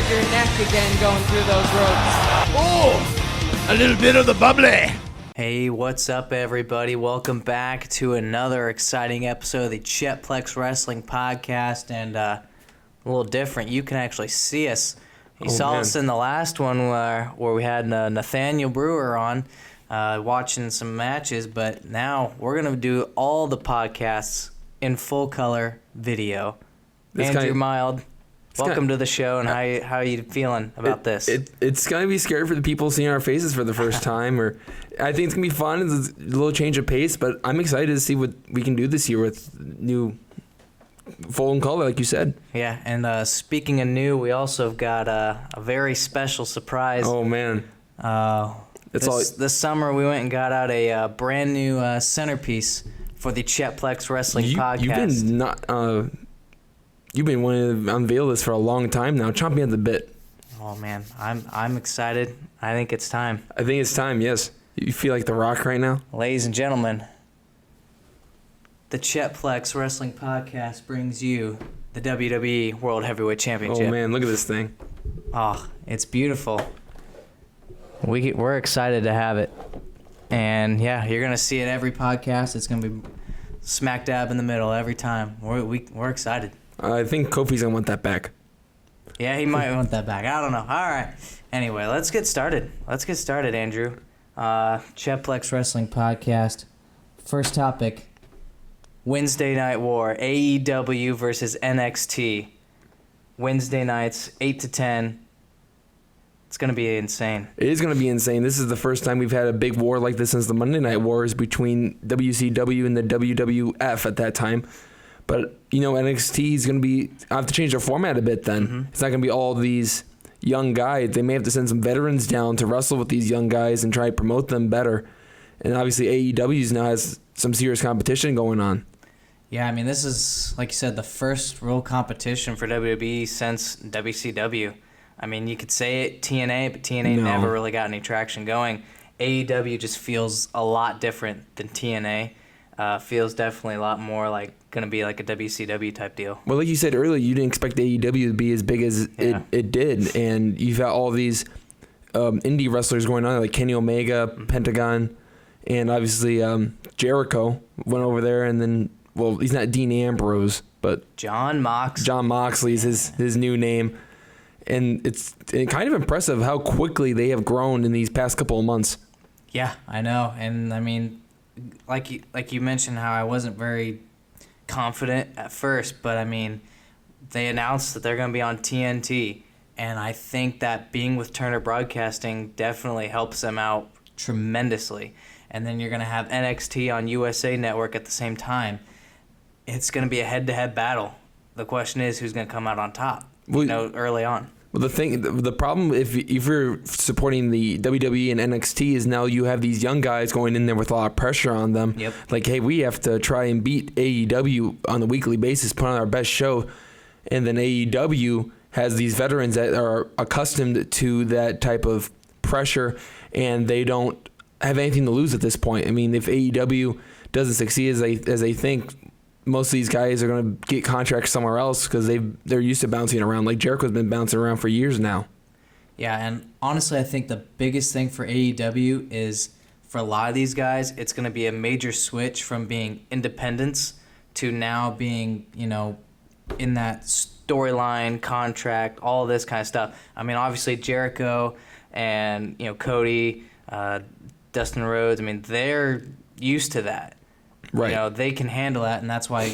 hurt your neck again going through those ropes. Oh, a little bit of the bubbly. Hey, what's up, everybody? Welcome back to another exciting episode of the Chet-Plex Wrestling Podcast, and a little different. You can actually see us. You saw us in the last one where we had Nathaniel Brewer on watching some matches, but now we're going to do all the podcasts in full color video. Andrew Mild, welcome to the show, and how are you feeling about this? It's going to be scary for the people seeing our faces for the first time. Or I think it's going to be fun. It's a little change of pace, but I'm excited to see what we can do this year with new full and color, like you said. Yeah, and speaking of new, we also have got a very special surprise. Oh, man. This summer, we went and got out a brand new centerpiece for the Chet-Plex Wrestling Podcast. You've been wanting to unveil this for a long time now. Chomping at the bit. Oh man, I'm excited. I think it's time. I think it's time. Yes. You feel like The Rock right now, ladies and gentlemen. The Chet-Plex Wrestling Podcast brings you the WWE World Heavyweight Championship. Oh man, look at this thing. Oh, it's beautiful. We're excited to have it. And yeah, you're gonna see it every podcast. It's gonna be smack dab in the middle every time. We're excited. I think Kofi's gonna want that back. Yeah, he might want that back. I don't know. All right. Anyway, let's get started. Andrew. Chet-Plex Wrestling Podcast. First topic: Wednesday Night War, AEW versus NXT. Wednesday nights, 8 to 10. It's going to be insane. It is going to be insane. This is the first time we've had a big war like this since the Monday Night Wars between WCW and the WWF at that time. But, NXT is going to have to change their format a bit then. Mm-hmm. It's not going to be all these young guys. They may have to send some veterans down to wrestle with these young guys and try to promote them better. And obviously AEW now has some serious competition going on. Yeah, I mean, this is, like you said, the first real competition for WWE since WCW. I mean, you could say it TNA, but TNA never really got any traction going. AEW just feels a lot different than TNA. Feels definitely a lot more like going to be like a WCW type deal. Well, like you said earlier, you didn't expect AEW to be as big as it did. And you've got all these indie wrestlers going on, like Kenny Omega, Pentagon, and obviously Jericho went over there. And then, well, he's not Dean Ambrose, but John Moxley's his new name. And it's kind of impressive how quickly they have grown in these past couple of months. Yeah, I know. And, I mean, like you mentioned how I wasn't very confident at first, but, I mean, they announced that they're going to be on TNT. And I think that being with Turner Broadcasting definitely helps them out tremendously. And then you're going to have NXT on USA Network at the same time. It's going to be a head-to-head battle. The question is who's going to come out on top, early on. Well, the problem if you're supporting the WWE and NXT is now you have these young guys going in there with a lot of pressure on them. Yep. Like, hey, we have to try and beat AEW on a weekly basis, put on our best show. And then AEW has these veterans that are accustomed to that type of pressure, and they don't have anything to lose at this point. I mean, if AEW doesn't succeed as they think, most of these guys are going to get contracts somewhere else because they're used to bouncing around. Like Jericho's been bouncing around for years now. Yeah, and honestly, I think the biggest thing for AEW is for a lot of these guys, it's going to be a major switch from being independents to now being, in that storyline, contract, all this kind of stuff. I mean, obviously Jericho and, Cody, Dustin Rhodes, I mean, they're used to that. Right. They can handle that, and that's why,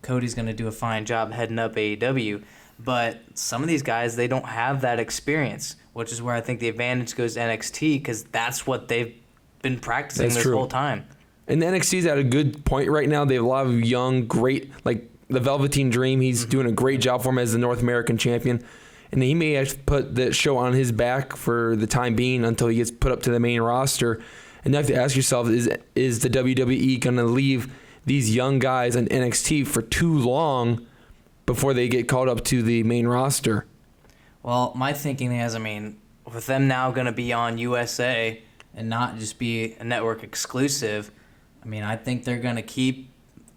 Cody's going to do a fine job heading up AEW. But some of these guys, they don't have that experience, which is where I think the advantage goes to NXT because that's what they've been practicing whole time. And NXT's at a good point right now. They have a lot of young, great, like the Velveteen Dream. He's doing a great job for him as the North American champion. And he may actually put the show on his back for the time being until he gets put up to the main roster. And you have to ask yourself, is the WWE going to leave these young guys on NXT for too long before they get called up to the main roster? Well, my thinking is, with them now going to be on USA and not just be a network exclusive, I think they're going to keep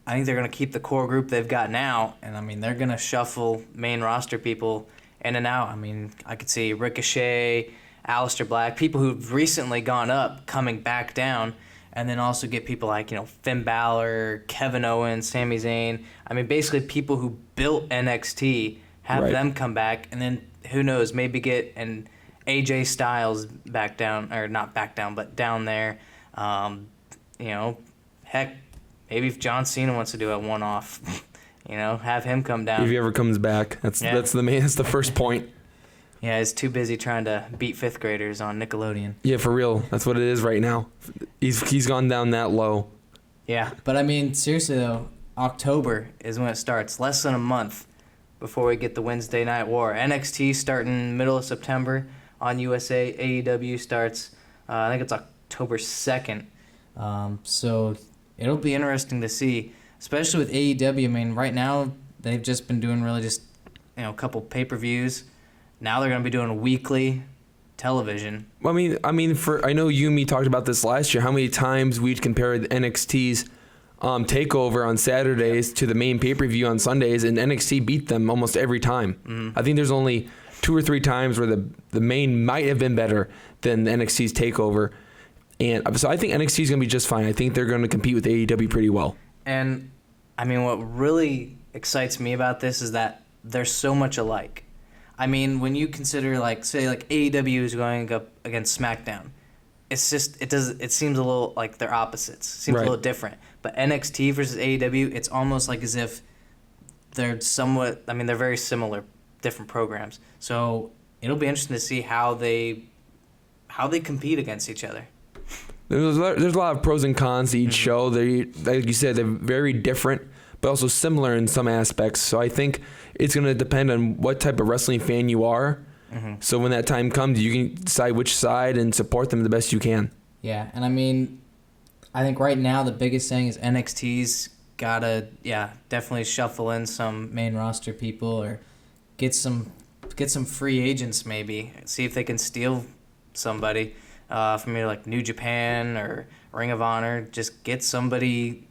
the core group they've got now, and they're going to shuffle main roster people in and out. I mean, I could see Ricochet, Aleister Black, people who've recently gone up coming back down, and then also get people like, Finn Balor, Kevin Owens, Sami Zayn. I mean, basically people who built NXT, have them come back, and then who knows, maybe get an AJ Styles back down, or not back down, but down there. Heck, maybe if John Cena wants to do a one-off, have him come down. If he ever comes back, that's the first point. Yeah, he's too busy trying to beat fifth graders on Nickelodeon. Yeah, for real. That's what it is right now. He's gone down that low. Yeah, but I mean, seriously though, October is when it starts. Less than a month before we get the Wednesday Night War. NXT starting middle of September on USA. AEW starts, I think it's October 2nd. So it'll be interesting to see, especially with AEW. I mean, right now they've just been doing really just a couple pay-per-views. Now they're going to be doing weekly television. I know you and me talked about this last year, how many times we'd compare NXT's takeover on Saturdays to the main pay-per-view on Sundays, and NXT beat them almost every time. Mm-hmm. I think there's only 2 or 3 times where the main might have been better than NXT's takeover. And so I think NXT is going to be just fine. I think they're going to compete with AEW pretty well. And, I mean, what really excites me about this is that they're so much alike. I mean, when you consider, say AEW is going up against SmackDown, it's just, it seems a little like they're opposites. It seems a little different. But NXT versus AEW, it's almost like as if they're they're very similar, different programs. So it'll be interesting to see how they compete against each other. There's a lot of pros and cons to each show. They, like you said, they're very different, but also similar in some aspects. So I think it's going to depend on what type of wrestling fan you are. Mm-hmm. So when that time comes, you can decide which side and support them the best you can. Yeah, and I mean, I think right now the biggest thing is NXT's got to, definitely shuffle in some main roster people or get some free agents maybe. See if they can steal somebody from either like New Japan or Ring of Honor. Just get someone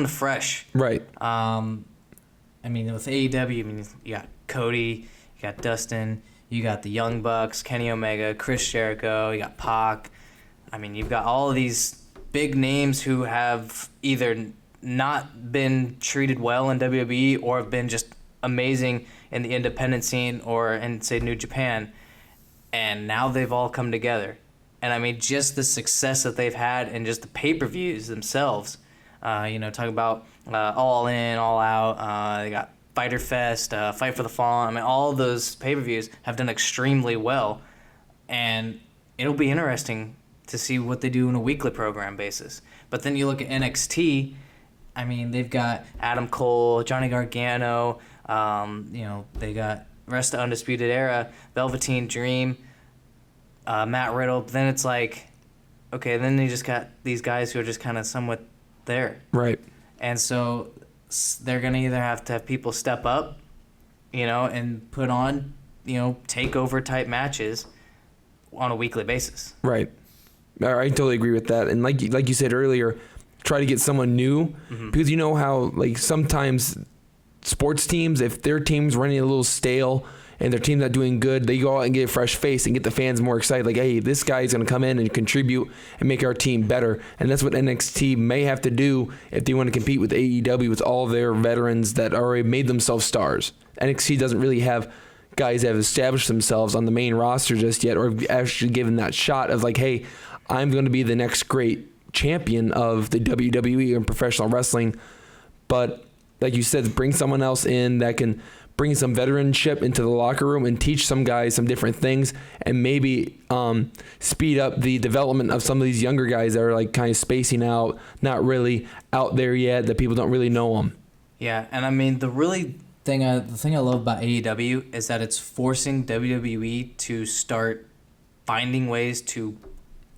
fresh. Right. I mean, with AEW, you got Cody, you got Dustin, you got the Young Bucks, Kenny Omega, Chris Jericho, you got Pac. I mean, you've got all of these big names who have either not been treated well in WWE or have been just amazing in the independent scene or in, say, New Japan. And now they've all come together. And, I mean, just the success that they've had and just the pay-per-views themselves. Talk about All In, All Out. They got Fyter Fest, Fight for the Fallen. I mean, all those pay-per-views have done extremely well. And it'll be interesting to see what they do on a weekly program basis. But then you look at NXT, I mean, they've got Adam Cole, Johnny Gargano, they got rest of Undisputed Era, Velveteen Dream, Matt Riddle. But then it's like, okay, then they just got these guys who are just kind of somewhat there. Right. And so they're going to either have to have people step up, and put on, takeover type matches on a weekly basis. Right. I totally agree with that. And like you said earlier, try to get someone new, mm-hmm. because you know how sometimes sports teams, if their team's running a little stale and their team's not doing good, they go out and get a fresh face and get the fans more excited. Like, hey, this guy's going to come in and contribute and make our team better. And that's what NXT may have to do if they want to compete with AEW with all their veterans that already made themselves stars. NXT doesn't really have guys that have established themselves on the main roster just yet, or actually given that shot of like, hey, I'm going to be the next great champion of the WWE and professional wrestling. But like you said, bring someone else in that can bring some veteranship into the locker room and teach some guys some different things, and maybe speed up the development of some of these younger guys that are like kind of spacing out, not really out there yet, that people don't really know them. Yeah, and I mean, the thing I love about AEW is that it's forcing WWE to start finding ways to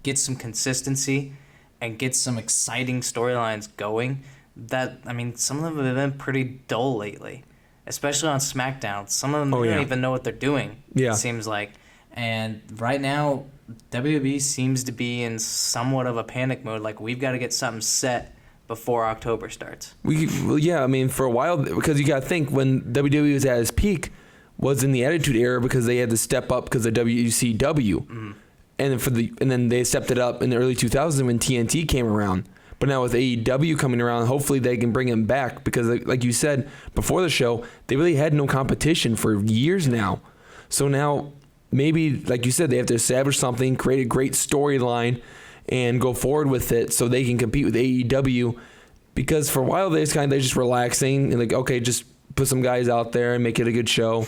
get some consistency and get some exciting storylines going. That, I mean, some of them have been pretty dull lately, especially on SmackDown. Some of them don't even know what they're doing, it seems like. And right now, WWE seems to be in somewhat of a panic mode. Like, we've got to get something set before October starts. For a while, because you got to think, when WWE was at its peak, was in the Attitude Era because they had to step up because of WCW. And then they stepped it up in the early 2000s when TNT came around. But now with AEW coming around, hopefully they can bring him back because, like you said before the show, they really had no competition for years now. So now maybe, like you said, they have to establish something, create a great storyline, and go forward with it so they can compete with AEW. Because for a while they're just relaxing and like, okay, just put some guys out there and make it a good show.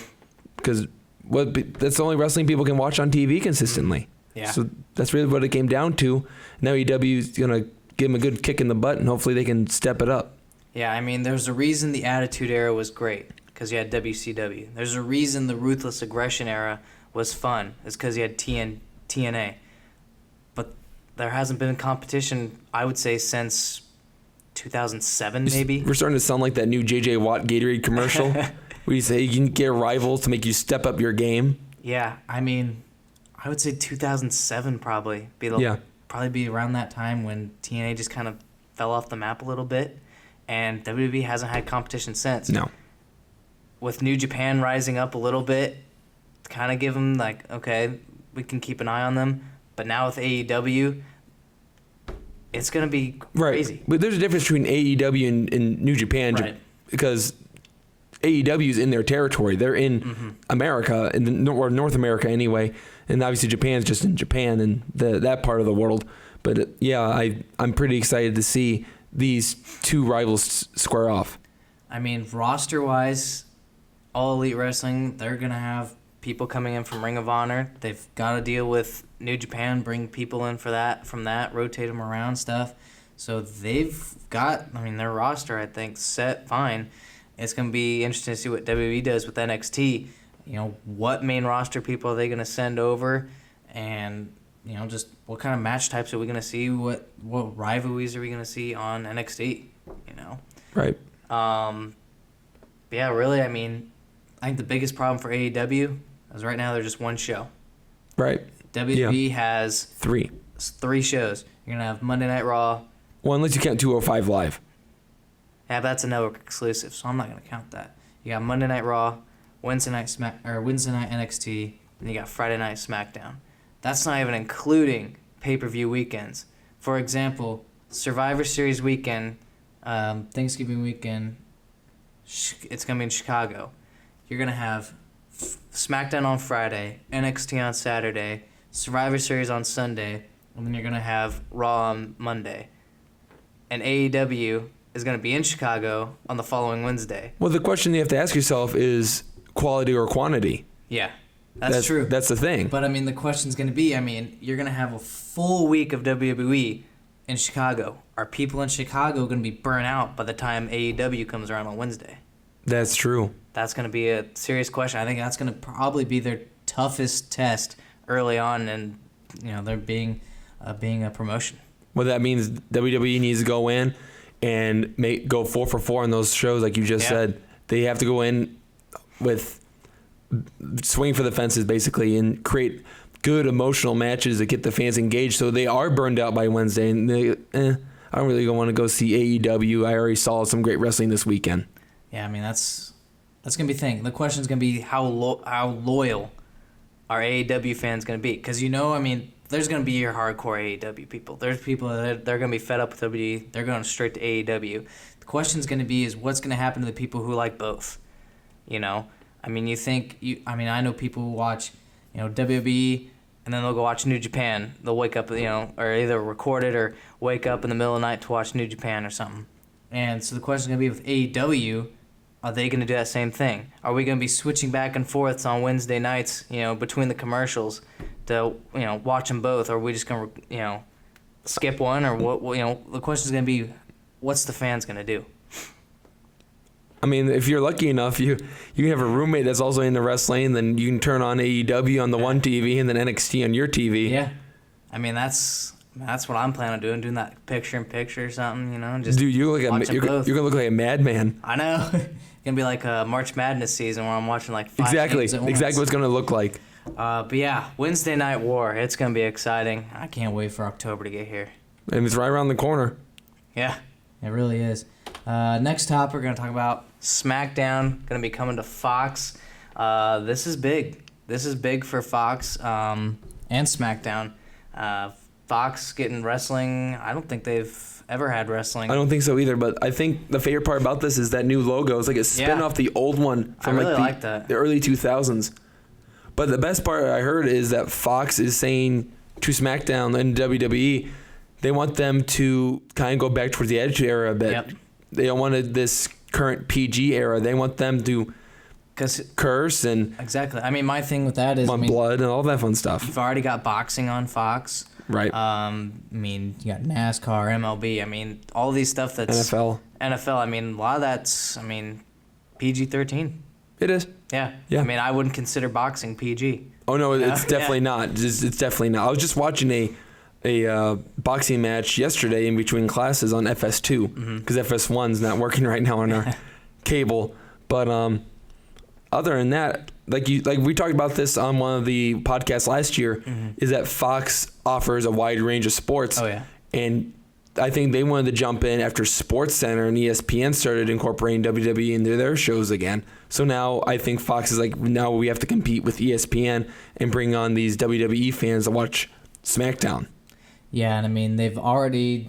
Because that's the only wrestling people can watch on TV consistently. Yeah. So that's really what it came down to. Now AEW is going to give them a good kick in the butt, and hopefully they can step it up. Yeah, I mean, there's a reason the Attitude Era was great, because you had WCW. There's a reason the Ruthless Aggression Era was fun, it's because you had TNA. But there hasn't been a competition, I would say, since 2007, maybe. We're starting to sound like that new J.J. Watt Gatorade commercial, where you say you can get rivals to make you step up your game. Yeah, I mean, I would say 2007 probably. Probably be around that time when TNA just kind of fell off the map a little bit, and WWE hasn't had competition since. No. With New Japan rising up a little bit, kind of give them like, okay, we can keep an eye on them. But now with AEW, it's going to be crazy. Right. But there's a difference between AEW and New Japan, right, because AEW is in their territory. They're in America, or North America anyway. And obviously Japan's just in Japan and that part of the world. But I'm pretty excited to see these two rivals square off. I mean, roster-wise, All Elite Wrestling, they're going to have people coming in from Ring of Honor. They've got to deal with New Japan, bring people in from that, rotate them around stuff. So they've got, their roster, I think, set fine. It's going to be interesting to see what WWE does with NXT. What main roster people are they going to send over, and just what kind of match types are we going to see? What rivalries are we going to see on NXT? Right. Yeah, really. I think the biggest problem for AEW is right now they're just one show. Right. WWE has three shows. You're gonna have Monday Night Raw. Well, unless you count 205 Live. Yeah, that's a network exclusive, so I'm not gonna count that. You got Monday Night Raw, Wednesday night NXT, and you got Friday night SmackDown. That's not even including pay-per-view weekends. For example, Survivor Series weekend, Thanksgiving weekend, it's going to be in Chicago. You're going to have SmackDown on Friday, NXT on Saturday, Survivor Series on Sunday, and then you're going to have Raw on Monday. And AEW is going to be in Chicago on the following Wednesday. Well, the question you have to ask yourself is quality or quantity. Yeah, that's true. That's the thing. But, the question's going to be, you're going to have a full week of WWE in Chicago. Are people in Chicago going to be burnt out by the time AEW comes around on Wednesday? That's true. That's going to be a serious question. I think that's going to probably be their toughest test early on, and there being a promotion. Well, that means WWE needs to go in and go 4 for 4 on those shows, like you just said. They have to go in with swing for the fences, basically, and create good emotional matches that get the fans engaged, so they are burned out by Wednesday. And I don't really want to go see AEW. I already saw some great wrestling this weekend. Yeah, that's gonna be the thing. The question's gonna be how loyal are AEW fans gonna be? Because there's gonna be your hardcore AEW people. There's people that they're gonna be fed up with WWE. They're going straight to AEW. The question's gonna be is what's gonna happen to the people who like both. I know people who watch WWE and then they'll go watch New Japan. They'll wake up, or either record it or wake up in the middle of the night to watch New Japan or something. And so the question's gonna be with AEW. Are they going to do that same thing? Are we going to be switching back and forth on Wednesday nights, between the commercials to, watch them both? Or are we just going to, skip one? Or what? The question is going to be, what's the fans going to do? If you're lucky enough, you can have a roommate that's also into wrestling, then you can turn on AEW on the one TV and then NXT on your TV. Yeah. That's what I'm planning on doing that picture-in-picture or something, just dude, you're going to look like a madman. I know. It's going to be like a March Madness season where I'm watching like 5 games at once. Exactly what it's going to look like. But yeah, Wednesday Night War, it's going to be exciting. I can't wait for October to get here. And it's right around the corner. Yeah, it really is. Next topic, we're going to talk about SmackDown, going to be coming to Fox This is big. This is big for Fox and SmackDown. Fox getting wrestling. I don't think they've ever had wrestling. I don't think so either, but I think the favorite part about this is that new logo. It's like a spin off the old one from like that. The early 2000s. But the best part I heard is that Fox is saying to SmackDown and WWE, they want them to kind of go back towards the Attitude Era a bit. Yep. They don't want this current PG era. They want them to curse and exactly. I mean, my thing with that is blood and all that fun stuff. You've already got boxing on Fox. Right. I mean, you got NASCAR, MLB. I mean, all these stuff that's NFL. I mean, a lot of that's PG-13. It is. Yeah. Yeah. I mean, I wouldn't consider boxing PG. Oh no, it's definitely not. It's definitely not. I was just watching a boxing match yesterday in between classes on FS2 because FS1's not working right now on our cable. But other than that, like we talked about this on one of the podcasts last year, is that Fox offers a wide range of sports. Oh yeah. And I think they wanted to jump in after SportsCenter and ESPN started incorporating WWE into their shows again. So now I think Fox is like, now we have to compete with ESPN and bring on these WWE fans to watch SmackDown. Yeah, and I mean, they've already,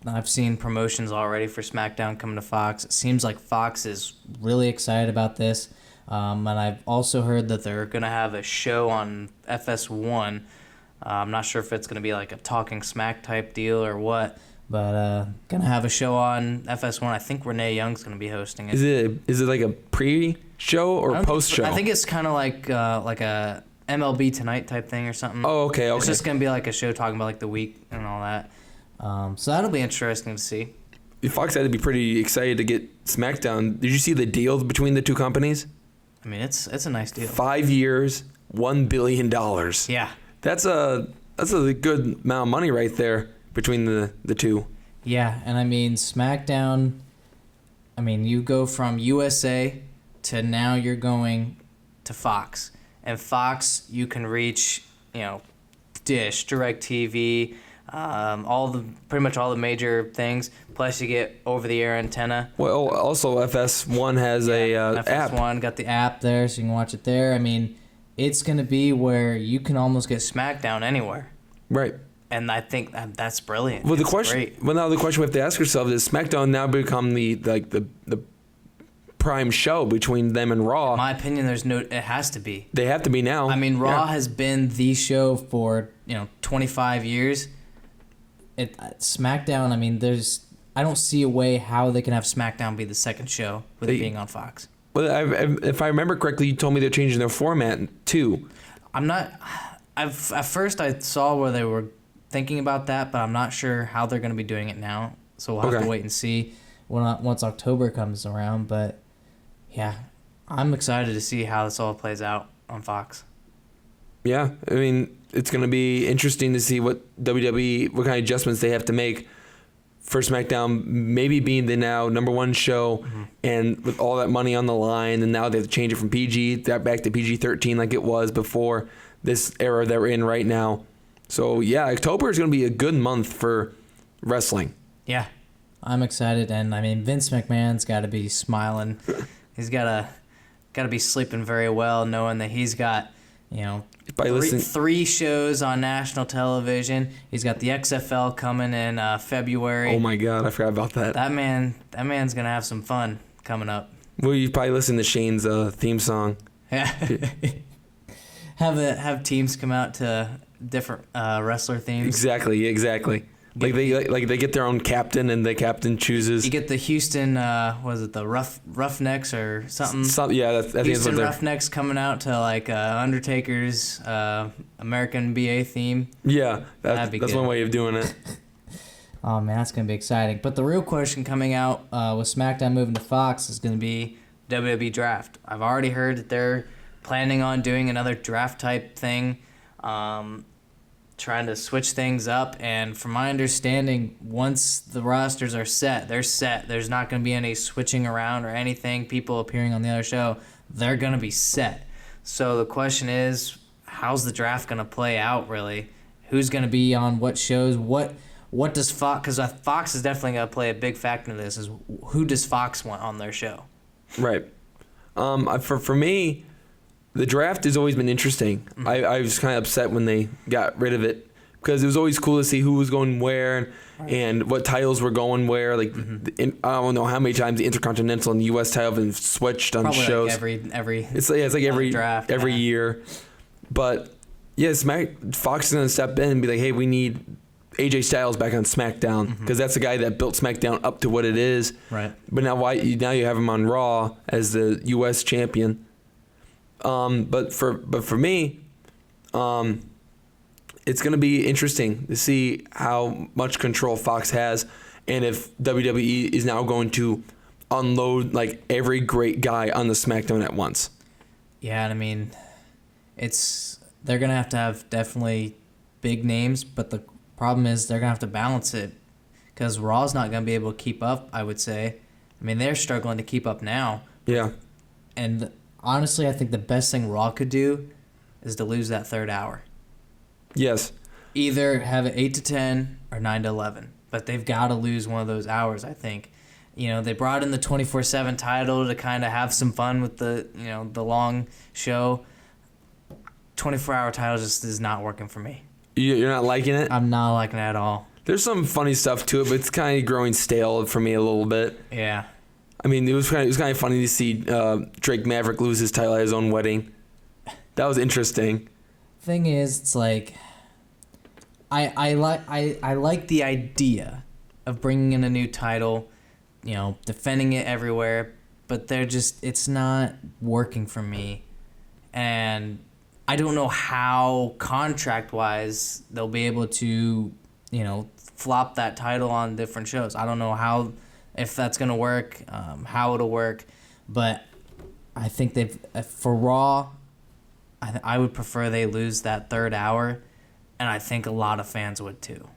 I've seen promotions already for SmackDown coming to Fox. It seems like Fox is really excited about this. And I've also heard that they're going to have a show on FS1. I'm not sure if it's going to be like a Talking Smack type deal or what, but going to have a show on FS1. I think Renee Young's going to be hosting it. Is it like a pre-show or post-show? I think it's kind of like a MLB Tonight type thing or something. Oh, okay. It's just going to be like a show talking about like the week and all that. So that'll be interesting to see. Fox had to be pretty excited to get SmackDown. Did you see the deal between the two companies? I mean, it's a nice deal. 5 years, $1 billion. Yeah. That's a good amount of money right there between the two. Yeah, and I mean, SmackDown, I mean, you go from USA to now you're going to Fox. And Fox, you can reach, Dish, DirecTV, pretty much all the major things. Plus, you get over-the-air antenna. Well, also FS1 has a app. FS1 got the app there, so you can watch it there. I mean, it's going to be where you can almost get SmackDown anywhere. Right. And I think that's brilliant. Well, the question we have to ask ourselves is SmackDown now become the prime show between them and Raw? In my opinion, it has to be. They have to be now. I mean, Raw has been the show for 25 years. SmackDown. I mean, I don't see a way how they can have SmackDown be the second show with it being on Fox. Well, if I remember correctly, you told me they're changing their format too. I'm not. At first I saw where they were thinking about that, but I'm not sure how they're going to be doing it now. So we'll have to wait and see once October comes around. But yeah, I'm excited to see how this all plays out on Fox. Yeah, I mean, it's going to be interesting to see what kind of adjustments they have to make for SmackDown, maybe being the now #1 show, and with all that money on the line, and now they have to change it from PG back to PG-13 like it was before this era that we're in right now. So yeah, October is going to be a good month for wrestling. Yeah, I'm excited, and I mean, Vince McMahon's got to be smiling. He's got to be sleeping very well, knowing that he's got three shows on national television. He's got the XFL coming in February. Oh my God, I forgot about that. That man's gonna have some fun coming up. Well, you probably listen to Shane's theme song. Yeah. have teams come out to different wrestler themes. Exactly. Like they get their own captain, and the captain chooses. You get the Houston, the Roughnecks or something? Yeah, I think Houston Roughnecks coming out to like Undertaker's American BA theme. Yeah, that's one way of doing it. Oh man, that's gonna be exciting. But the real question coming out with SmackDown moving to Fox is gonna be WWE Draft. I've already heard that they're planning on doing another draft type thing. Trying to switch things up, and from my understanding, once the rosters are set, they're set. There's not going to be any switching around or anything, people appearing on the other show. They're going to be set. So the question is, how's the draft going to play out, really? Who's going to be on what shows? What does Fox... Because Fox is definitely going to play a big factor in this, is who does Fox want on their show? Right. For me, the draft has always been interesting. Mm-hmm. I was kind of upset when they got rid of it because it was always cool to see who was going where and what titles were going where. Like I don't know how many times the Intercontinental and the U.S. title have been switched on Probably shows. like every it's like every draft, every year. But yeah, Fox is gonna step in and be like, hey, we need AJ Styles back on SmackDown because that's the guy that built SmackDown up to what it is. Right. But now now you have him on Raw as the U.S. champion. But for me, it's going to be interesting to see how much control Fox has and if WWE is now going to unload like every great guy on the SmackDown at once. Yeah, and I mean, they're going to have definitely big names, but the problem is they're going to have to balance it because Raw's not going to be able to keep up, I would say. I mean, they're struggling to keep up now. Yeah. And honestly, I think the best thing Raw could do is to lose that third hour. Yes. Either have it 8 to 10 or 9 to 11, but they've got to lose one of those hours, I think. You know, they brought in the 24/7 title to kind of have some fun with the long show. 24-hour title just is not working for me. You're not liking it? I'm not liking it at all. There's some funny stuff to it, but it's kind of growing stale for me a little bit. Yeah. I mean, it was kind of funny to see Drake Maverick lose his title at his own wedding. That was interesting. Thing is, it's like I like the idea of bringing in a new title, defending it everywhere, but it's not working for me, and I don't know how contract-wise they'll be able to, flop that title on different shows. I don't know if that's gonna work, how it'll work, but I think for Raw, I would prefer they lose that third hour, and I think a lot of fans would too.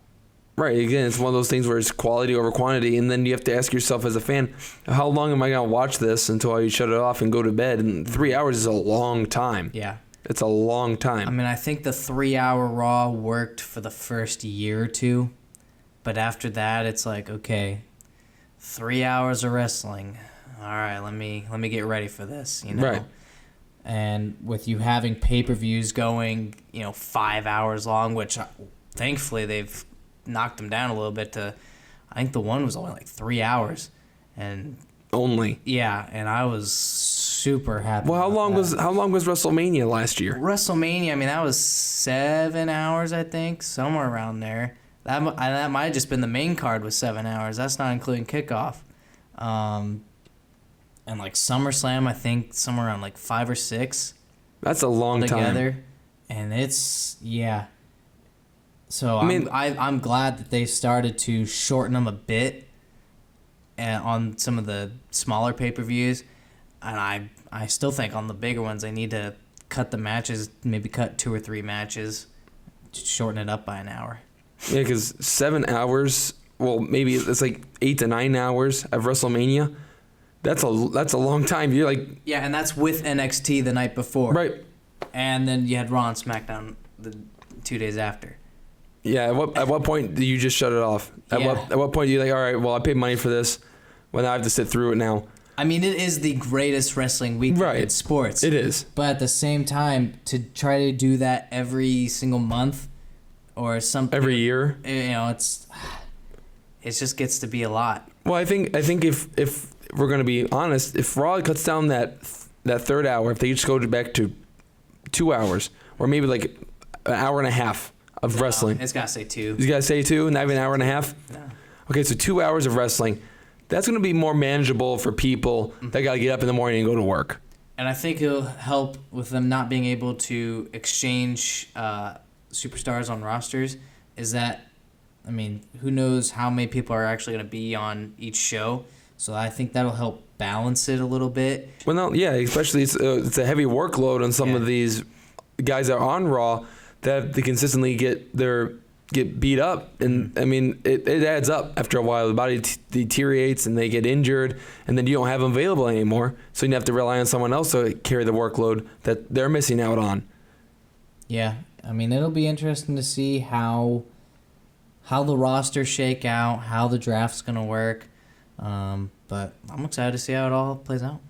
Right. Again, it's one of those things where it's quality over quantity, and then you have to ask yourself as a fan, how long am I going to watch this until I shut it off and go to bed? And 3 hours is a long time. Yeah. It's a long time. I mean, I think the 3-hour Raw worked for the first year or two, but after that, it's like, okay, 3 hours of wrestling. All right, let me get ready for this, Right. And with you having pay-per-views going, 5 hours long, which thankfully they've knocked them down a little bit to, I think the one was only like 3 hours, and only. Yeah, and I was super happy. Well, how long was WrestleMania last year? WrestleMania, I mean, that was 7 hours, I think, somewhere around there. That might have just been the main card was 7 hours. That's not including kickoff. And like SummerSlam, I think somewhere around like 5 or 6. That's a long together. time. And it's So I'm glad that they started to shorten them a bit, on some of the smaller pay-per-views, and I still think on the bigger ones they need to cut the matches, maybe cut 2 or 3 matches, shorten it up by an hour. Yeah, because 7 hours, well, maybe it's like 8 to 9 hours of WrestleMania. That's a long time. You're like, yeah, and that's with NXT the night before, right? And then you had Raw and SmackDown the 2 days after. Yeah. At what point do you just shut it off? At what point do you like, all right, well, I paid money for this, well, now I have to sit through it now. I mean, it is the greatest wrestling weekend in sports. It is. But at the same time, to try to do that every single month or something, every year, it just gets to be a lot. Well, I think if we're going to be honest, if Raw cuts down that third hour, if they just go back to 2 hours or maybe like an hour and a half of wrestling. It's got to say 2. You got to say 2, not even an hour and a half? No. Okay, so 2 hours of wrestling. That's going to be more manageable for people that got to get up in the morning and go to work. And I think it'll help with them not being able to exchange superstars on rosters is that, I mean, who knows how many people are actually going to be on each show. So I think that'll help balance it a little bit. Well, no, yeah, especially it's a heavy workload on some of these guys that are on Raw that they consistently get beat up, and I mean it adds up after a while. The body deteriorates and they get injured, and then you don't have them available anymore, so you have to rely on someone else to carry the workload that they're missing out on. Yeah, I mean, it'll be interesting to see how the rosters shake out, how the draft's gonna work, but I'm excited to see how it all plays out.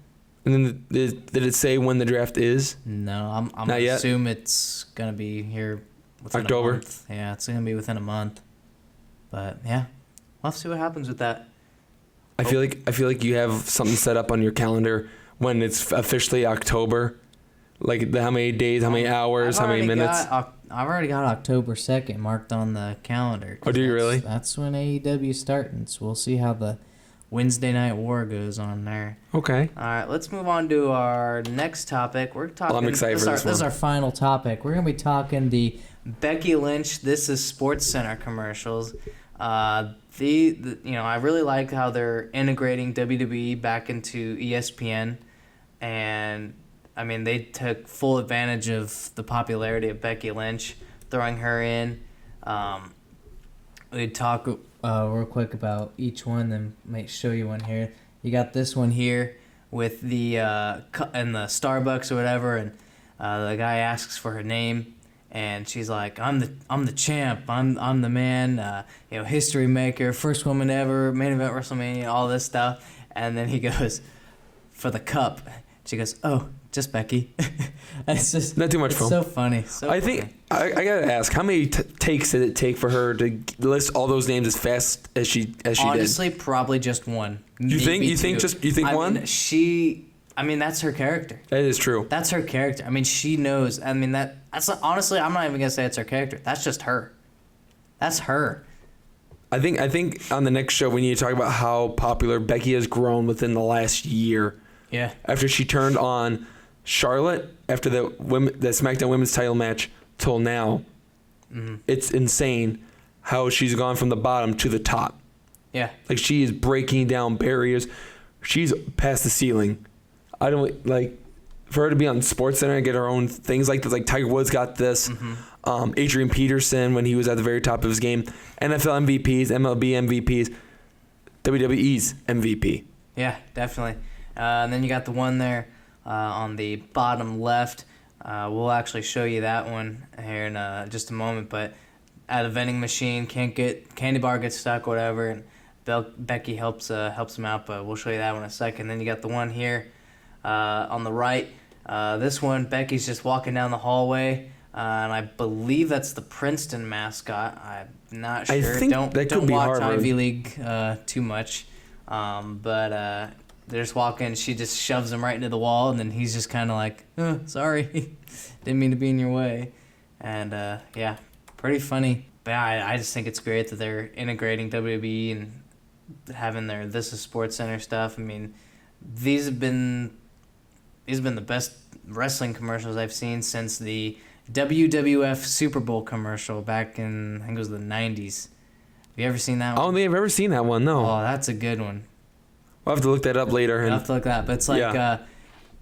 And then did it say when the draft is? No, I'm Not gonna yet? assume it's gonna be here within October? a month. Yeah, it's gonna be within a month. But yeah, we'll have to see what happens with that. I feel like you have something set up on your calendar when it's officially October. Like how many days, how many hours, how many minutes? I've already got October 2nd marked on the calendar. Oh, do you really? That's when AEW starting. So we'll see how the Wednesday Night War goes on there. Okay. All right, let's move on to our next topic. We're talking. Well, I'm excited for this This is one. our final topic. We're gonna be talking Becky Lynch This Is Sportscenter commercials. I really like how they're integrating WWE back into ESPN, and I mean they took full advantage of the popularity of Becky Lynch, throwing her in. We talk real quick about each one, then might show you one here. You got this one here with the in the Starbucks or whatever, and the guy asks for her name. And she's like, I'm the champ. I'm the man. History maker, first woman ever, main event WrestleMania, all this stuff. And then he goes, for the cup. She goes, oh, just Becky. It's just Not too much fun. So funny. I think I gotta ask, how many takes did it take for her to list all those names as fast as she Honestly, did? probably just one. You think one? I mean, that's her character. That is true. That's her character. I mean, she knows. I mean, that's honestly, I'm not even gonna say it's her character. That's just her. That's her. I think on the next show we need to talk about how popular Becky has grown within the last year. Yeah. After she turned on Charlotte after the SmackDown Women's title match till now, It's insane how she's gone from the bottom to the top. Yeah. Like she is breaking down barriers. She's past the ceiling. I don't like for her to be on SportsCenter and get her own things like this. Like Tiger Woods got this. Adrian Peterson when he was at the very top of his game. NFL MVPs, MLB MVPs, WWE's MVP. Yeah, definitely. And then you got the one there on the bottom left. We'll actually show you that one here in just a moment. But at a vending machine, candy bar gets stuck, whatever, and Becky helps him out. But we'll show you that one in a second. Then you got the one here on the right. This one, Becky's just walking down the hallway, and I believe that's the Princeton mascot. I'm not sure. I think that could don't be watch Harvard. Ivy League too much, but. They're just walking. She just shoves him right into the wall, and then he's just kind of like, oh, sorry. Didn't mean to be in your way. And, yeah, pretty funny. But yeah, I just think it's great that they're integrating WWE and having their This Is SportsCenter stuff. I mean, these have been the best wrestling commercials I've seen since the WWF Super Bowl commercial back in, I think it was the 90s. Have you ever seen that one? I don't think I've ever seen that one, no. Oh, that's a good one. I'll have to look that up later. I'll have to look that up. But it's like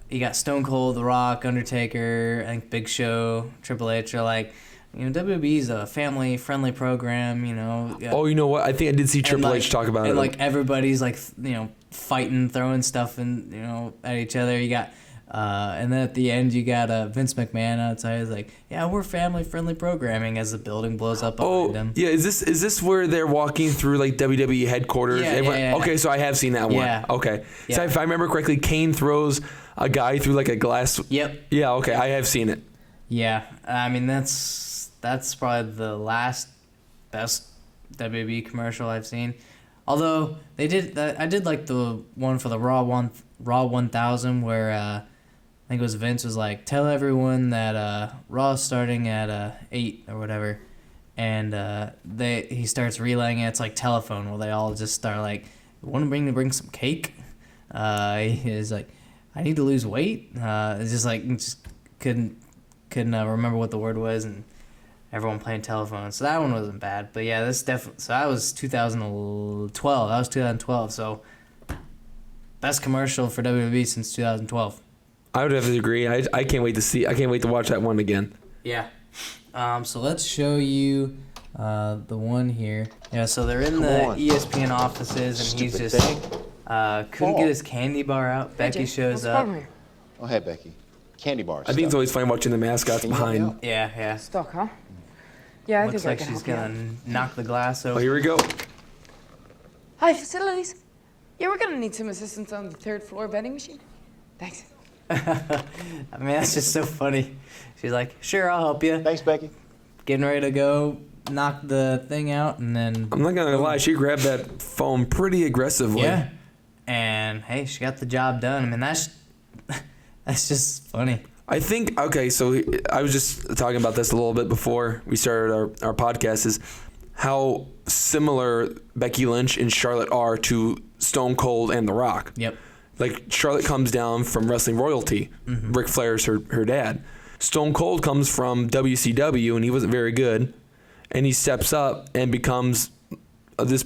you got Stone Cold, The Rock, Undertaker, I think Big Show, Triple H are like, WWE's a family-friendly program, Oh, you know what? I think I did see Triple H talk about it. And like everybody's like, fighting, throwing stuff and at each other. You got and then at the end you got Vince McMahon outside. He's like, yeah, we're family-friendly programming as the building blows up behind him. Yeah, is this where they're walking through like WWE headquarters? Yeah. Okay, so I have seen that one. Yeah. Okay. Yeah. So if I remember correctly, Kane throws a guy through like a glass. Yep. Yeah, okay, I have seen it. Yeah, I mean that's probably the last best WWE commercial I've seen. Although I did like the one for the Raw 1000 where I think it was Vince was like, tell everyone that Raw's starting at 8 or whatever, and he starts relaying it. It's like telephone where they all just start like, want to bring some cake. He is like, I need to lose weight. It's just like just couldn't remember what the word was, and everyone playing telephone. So that one wasn't bad. But yeah, this definitely. So that was 2012. That was 2012. So best commercial for WWE since 2012. I would have to agree. I can't wait to see. I can't wait to watch that one again. Yeah. So let's show you the one here. Yeah. So they're in the ESPN offices, and he's just couldn't get his candy bar out. Becky shows up. Oh, hey, Becky. Candy bars. I think it's always fun watching the mascots behind. Yeah. Stuck, huh? Yeah, I Looks think like I can she's help you gonna knock the glass Oh, over. here we go. Hi, facilities. Yeah, we're gonna need some assistance on the 3rd floor vending machine. Thanks. I mean, that's just so funny. She's like, sure, I'll help you. Thanks, Becky. Getting ready to go knock the thing out, and then... I'm not going to lie. She grabbed that foam pretty aggressively. Yeah. And, hey, she got the job done. I mean, that's just funny. I think, okay, so I was just talking about this a little bit before we started our podcast, is how similar Becky Lynch and Charlotte are to Stone Cold and The Rock. Yep. Like, Charlotte comes down from wrestling royalty. Mm-hmm. Ric Flair's her dad. Stone Cold comes from WCW, and he wasn't very good. And he steps up and becomes this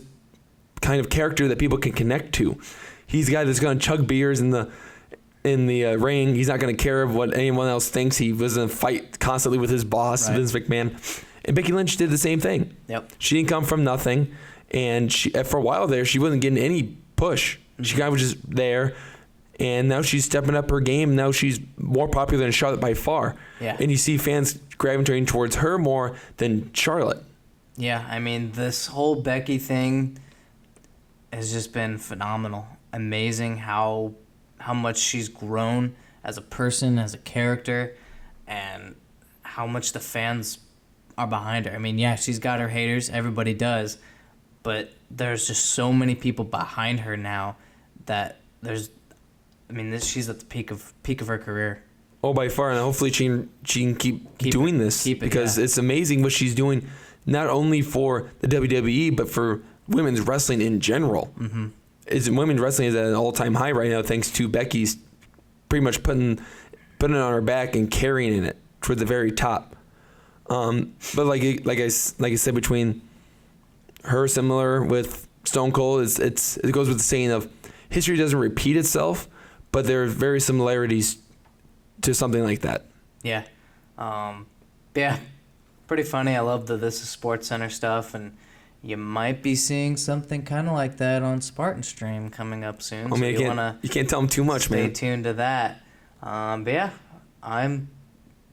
kind of character that people can connect to. He's a guy that's going to chug beers in the ring. He's not going to care of what anyone else thinks. He was in a fight constantly with his boss, Right. Vince McMahon. And Becky Lynch did the same thing. Yep. She didn't come from nothing. And for a while there, she wasn't getting any push. She kind of was just there. And now she's stepping up her game. Now she's more popular than Charlotte by far. Yeah. And you see fans gravitating towards her more than Charlotte. Yeah, I mean, this whole Becky thing has just been phenomenal. Amazing how much she's grown as a person, as a character, and how much the fans are behind her. I mean, yeah, she's got her haters. Everybody does. But there's just so many people behind her now that she's at the peak of her career. Oh, by far, and hopefully she can keep doing this because it's amazing what she's doing, not only for the WWE but for women's wrestling in general. Mm-hmm. Women's wrestling is at an all-time high right now, thanks to Becky's pretty much putting it on her back and carrying it toward the very top. But like I said, between her similar with Stone Cold, it goes with the saying of history doesn't repeat itself, but there are very similarities to something like that. Yeah. Yeah. Pretty funny. I love the This Is SportsCenter stuff, and you might be seeing something kind of like that on Spartan Stream coming up soon. I mean, you can't tell them too much, man. Stay tuned to that. But yeah, I'm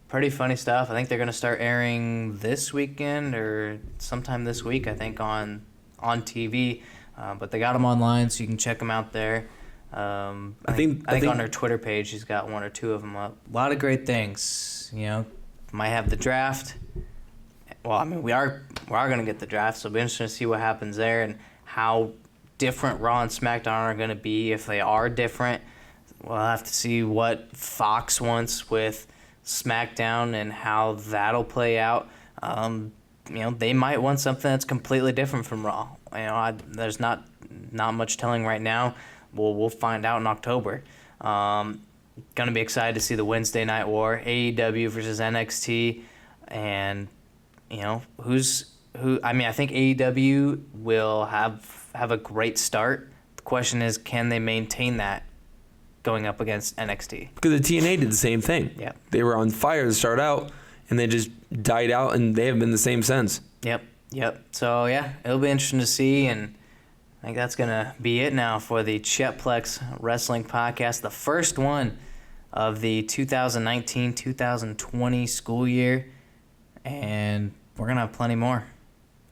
pretty funny stuff. I think they're going to start airing this weekend or sometime this week, I think, on TV. But they got them online, so you can check them out there. I think on her Twitter page, she's got one or two of them up. A lot of great things. Might have the draft. Well, I mean, we are going to get the draft, so it'll be interesting to see what happens there and how different Raw and SmackDown are going to be. If they are different, we'll have to see what Fox wants with SmackDown and how that'll play out. They might want something that's completely different from Raw. There's not much telling right now. We'll find out in October. Gonna be excited to see the Wednesday Night War, AEW versus NXT, and who. I mean, I think AEW will have a great start. The question is, can they maintain that going up against NXT? Because the TNA did the same thing. Yeah, they were on fire to start out, and they just died out, and they have been the same since. Yep. So yeah, it'll be interesting to see, and I think that's going to be it now for the Chet-Plex Wrestling Podcast, the first one of the 2019-2020 school year, and we're going to have plenty more.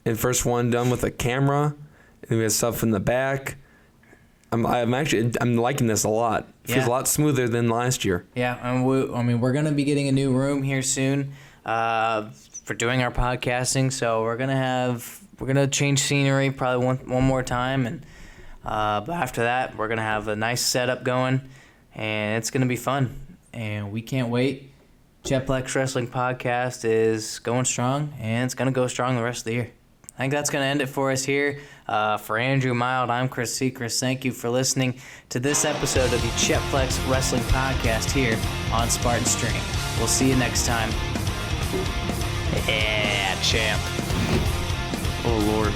And first one done with a camera, and we have stuff in the back. I'm liking this a lot. It feels a lot smoother than last year. Yeah, and we're going to be getting a new room here soon for doing our podcasting, so we're going to change scenery probably one more time, and but after that, we're going to have a nice setup going, and it's going to be fun, and we can't wait. Chet-Plex Wrestling Podcast is going strong, and it's going to go strong the rest of the year. I think that's going to end it for us here. For Andrew Mild, I'm Chris Seacrest. Thank you for listening to this episode of the Chet-Plex Wrestling Podcast here on Spartan Stream. We'll see you next time. Yeah, champ. Oh, Lord.